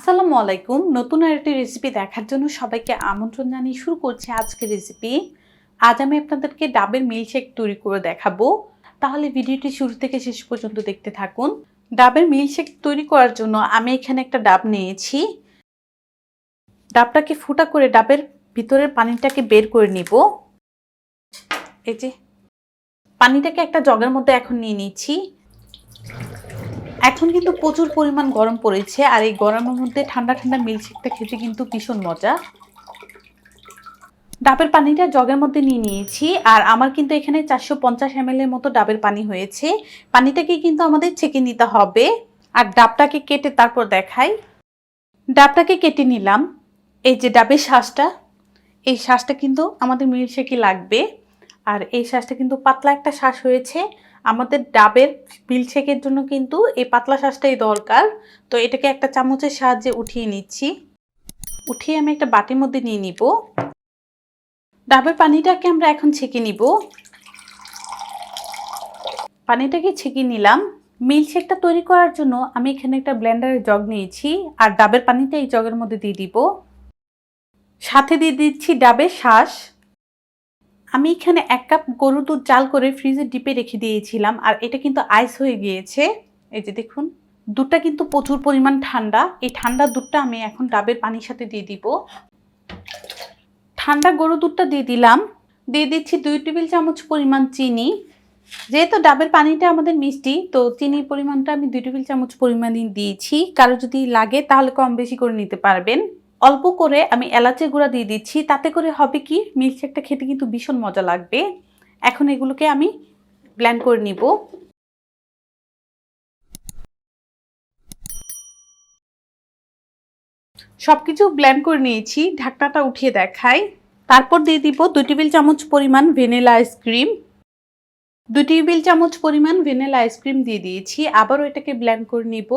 আসসালামু আলাইকুম। নতুন আরেকটি রেসিপি দেখার জন্য সবাইকে আমন্ত্রণ জানিয়ে শুরু করছি আজকের রেসিপি। আজ আমি আপনাদেরকে ডাবের মিল্কশেক তৈরি করে দেখাবো। তাহলে ভিডিওটি শুরু থেকে শেষ পর্যন্ত দেখতে থাকুন। ডাবের মিল্কশেক তৈরি করার জন্য আমি এখানে একটা ডাব নিয়েছি। ডাবটাকে ফুটা করে ডাবের ভিতরের পানিটাকে বের করে নিব। এই যে পানিটাকে একটা জগের মধ্যে এখন নিয়ে নিচ্ছি। এখন কিন্তু প্রচুর পরিমাণ গরম পড়েছে, আর এই গরমের মধ্যে ঠান্ডা ঠান্ডা মিল্কশেকটা খেতে কিন্তু ভীষণ মজা। ডাবের পানিটা জগের মধ্যে নিয়ে নিয়েছি, আর আমার কিন্তু এখানে 450 ml এর মতো ডাবের পানি হয়েছে। পানিটাকে কিন্তু আমাদের ছেঁকে নিতে হবে। আর ডাবটাকে কেটে তারপর দেখাই। ডাবটাকে কেটে নিলাম। এই যে ডাবের শাঁসটা, এই শাঁসটা কিন্তু আমাদের মিল্কশেকে লাগবে। আর এই শাঁসটা কিন্তু পাতলা একটা শাঁস হয়েছে। আমাদের ডাবের মিল্কশেকের জন্য কিন্তু এই পাতলা শাঁসটাই দরকার। তো এটাকে একটা চামচের সাহায্যে উঠিয়ে নিচ্ছি। উঠিয়ে আমি একটা বাটির মধ্যে নিয়ে নিব। ডাবের পানিটাকে আমরা এখন ছেঁকে নিব। পানিটাকে ছেঁকে নিলাম। মিল্কশেকটা তৈরি করার জন্য আমি এখানে একটা ব্লেন্ডারের জগ নিয়েছি, আর ডাবের পানিটা এই জগের মধ্যে দিয়ে দিব। সাথে দিয়ে দিচ্ছি ডাবের শাঁস। আমি এখানে 1 কাপ গরুর দুধ জাল করে ফ্রিজে ডিপে রেখে দিয়েছিলাম, আর এটা কিন্তু আইস হয়ে গিয়েছে। এই যে দেখুন, দুধটা কিন্তু প্রচুর পরিমাণ ঠান্ডা। এই ঠান্ডা দুধটা আমি এখন ডাবের পানির সাথে দিয়ে দিব। ঠান্ডা গরুর দুধটা দিয়ে দিলাম। দিয়ে দিচ্ছি 2 টেবিল চামচ পরিমাণ চিনি। যেহেতু ডাবের পানিটা আমাদের মিষ্টি, তো চিনির পরিমাণটা আমি 2 টেবিল চামচ পরিমাণে দিয়েছি। কারো যদি লাগে তাহলে কম বেশি করে নিতে পারবেন। অল্প করে আমি এলাচের গুঁড়া দিয়ে দিচ্ছি। তাতে করে হবে কি, মিল্কশেকটা খেতে কিন্তু ভীষণ মজা লাগবে। এখন এগুলোকে আমি ব্লেন্ড করে নিব। সবকিছু ব্লেন্ড করে নিয়েছি। ঢাকনাটা উঠিয়ে দেখাই। তারপর দিয়ে দিব 2 টেবিল চামচ পরিমাণ ভ্যানিলা আইসক্রিম। 2 টেবিল চামচ পরিমাণ ভ্যানিলা আইসক্রিম দিয়ে দিয়েছি। আবারও এটাকে ব্লেন্ড করে নিব।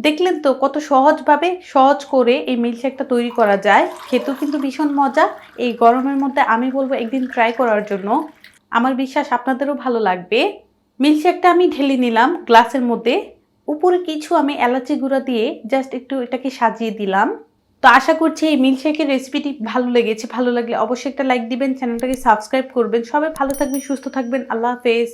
দেখলেন তো কত সহজভাবে সহজ করে এই মিল্কশেকটা তৈরি করা যায়। খেতেও কিন্তু ভীষণ মজা। এই গরমের মধ্যে আমি বলবো একদিন ট্রাই করার জন্য। আমার বিশ্বাস আপনাদেরও ভালো লাগবে। মিল্কশেকটা আমি ঢেলে নিলাম গ্লাসের মধ্যে। উপরে কিছু আমি এলাচি গুঁড়া দিয়ে জাস্ট একটু এটাকে সাজিয়ে দিলাম। তো আশা করছি এই মিল্কশেকের রেসিপিটি ভালো লেগেছে। ভালো লাগলে অবশ্যই একটা লাইক দিবেন, চ্যানেলটাকে সাবস্ক্রাইব করবেন। সবাই ভালো থাকবেন, সুস্থ থাকবেন। আল্লাহ হাফেজ।